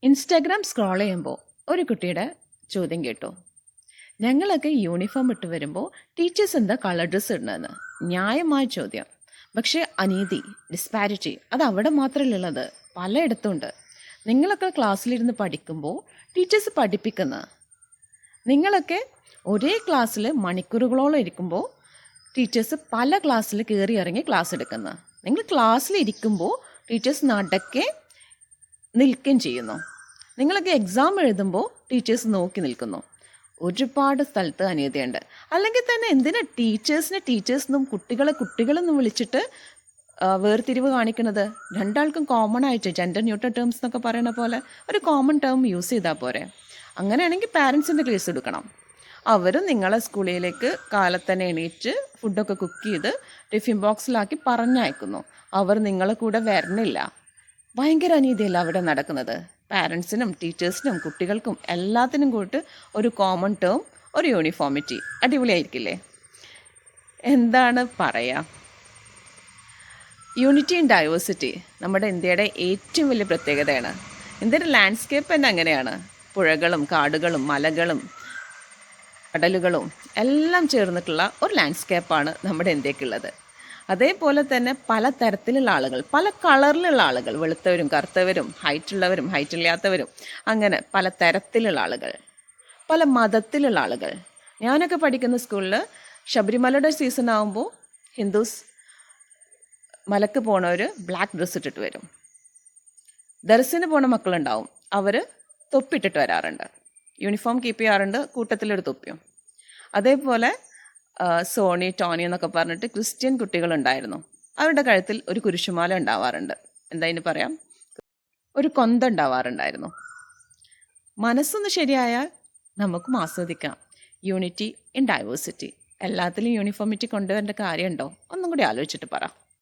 Instagram scroll ചെയ്യുമ്പോൾ ഒരു കുട്ടിയുടെ ചോദ്യം കേട്ടു. ഞങ്ങളൊക്കെ യൂണിഫോം ഇട്ട് വരുമ്പോൾ ടീച്ചേഴ്സ് എന്താ കളർ ഡ്രസ്സ് ഇടുന്നതെന്ന്. ന്യായമായ ചോദ്യം. പക്ഷേ അനീതി, ഡിസ്പാരിറ്റി അത് അവിടെ മാത്രമല്ലുള്ളത്, പലയിടത്തുണ്ട്. നിങ്ങളൊക്കെ ക്ലാസ്സിലിരുന്ന് പഠിക്കുമ്പോൾ ടീച്ചേഴ്സ് പഠിപ്പിക്കുന്ന, നിങ്ങളൊക്കെ ഒരേ ക്ലാസ്സിൽ മണിക്കൂറുകളോളം ഇരിക്കുമ്പോൾ ടീച്ചേഴ്സ് പല ക്ലാസ്സിൽ കയറി ഇറങ്ങി ക്ലാസ് എടുക്കുന്ന, നിങ്ങൾ ക്ലാസ്സിൽ ഇരിക്കുമ്പോൾ ടീച്ചേഴ്സ് നടക്കെ നിൽക്കുകയും ചെയ്യുന്നു. നിങ്ങളൊക്കെ എക്സാം എഴുതുമ്പോൾ ടീച്ചേഴ്സ് നോക്കി നിൽക്കുന്നു. ഒരുപാട് സ്ഥലത്ത് അനീതിയുണ്ട്. അല്ലെങ്കിൽ തന്നെ എന്തിനാ ടീച്ചേഴ്സെന്നും കുട്ടികളെന്നും വിളിച്ചിട്ട് വേർതിരിവ് കാണിക്കുന്നത്? രണ്ടാൾക്കും കോമൺ ആയിട്ട് ജെൻഡർ ന്യൂട്രൽ ടേംസ് എന്നൊക്കെ പറയുന്ന പോലെ ഒരു കോമൺ ടേം യൂസ് ചെയ്താൽ പോരെ? അങ്ങനെയാണെങ്കിൽ പാരൻസിൻ്റെ കേസ് എടുക്കണം. അവരും നിങ്ങളെ സ്കൂളിലേക്ക് കാലത്തന്നെ എണീറ്റ് ഫുഡൊക്കെ കുക്ക് ചെയ്ത് ടിഫിൻ ബോക്സിലാക്കി പറഞ്ഞയക്കുന്നു. അവർ നിങ്ങളെ കൂടെ വരണില്ല. ഭയങ്കര അനീതിയല്ല അവിടെ നടക്കുന്നത്. പാരൻസിനും ടീച്ചേഴ്സിനും കുട്ടികൾക്കും എല്ലാത്തിനും കൂട്ട് ഒരു കോമൺ ടേം, ഒരു യൂണിഫോമിറ്റി. അടിപൊളിയായിരിക്കില്ലേ? എന്താണ് പറയുക? യൂണിറ്റി ആൻഡ് ഡൈവേഴ്സിറ്റി നമ്മുടെ ഇന്ത്യയുടെ ഏറ്റവും വലിയ പ്രത്യേകതയാണ്. ഇന്ത്യയുടെ ലാൻഡ്സ്കേപ്പ് തന്നെ അങ്ങനെയാണ്. പുഴകളും കാടുകളും മലകളും കടലുകളും എല്ലാം ചേർന്നിട്ടുള്ള ഒരു ലാൻഡ്സ്കേപ്പാണ് നമ്മുടെ ഇന്ത്യക്കുള്ളത്. അതേപോലെ തന്നെ പല തരത്തിലുള്ള ആളുകൾ, പല കളറിലുള്ള ആളുകൾ, വെളുത്തവരും കറുത്തവരും, ഹൈറ്റുള്ളവരും ഹൈറ്റില്ലാത്തവരും, അങ്ങനെ പല തരത്തിലുള്ള ആളുകൾ, പല മതത്തിലുള്ള ആളുകൾ. ഞാനൊക്കെ പഠിക്കുന്ന സ്കൂളിൽ ശബരിമലയുടെ സീസൺ ആകുമ്പോൾ ഹിന്ദുസ് മലക്ക് പോണവർ ബ്ലാക്ക് ഡ്രസ്സ് ഇട്ടിട്ട് വരും. ദർസിന് പോണ മക്കളുണ്ടാവും, അവർ തൊപ്പിട്ടിട്ട് വരാറുണ്ട്. യൂണിഫോം കീപ്പ് ചെയ്യാറുണ്ട്, കൂട്ടത്തിലൊരു തൊപ്പിയും. അതേപോലെ സോണി, ടോണി എന്നൊക്കെ പറഞ്ഞിട്ട് ക്രിസ്ത്യൻ കുട്ടികളുണ്ടായിരുന്നു. അവരുടെ കഴുത്തിൽ ഒരു കുരിശുമാല ഉണ്ടാവാറുണ്ട്. എന്താ ഇതിന് പറയാം? ഒരു കൊന്ത ഉണ്ടാവാറുണ്ടായിരുന്നു. മനസ്സൊന്ന് ശരിയായാൽ നമുക്കും ആസ്വദിക്കാം യൂണിറ്റി ഇൻ ഡൈവേഴ്സിറ്റി. എല്ലാത്തിലും യൂണിഫോമിറ്റി കൊണ്ടുവരേണ്ട കാര്യമുണ്ടോ? ഒന്നും കൂടി ആലോചിച്ചിട്ട് പറ.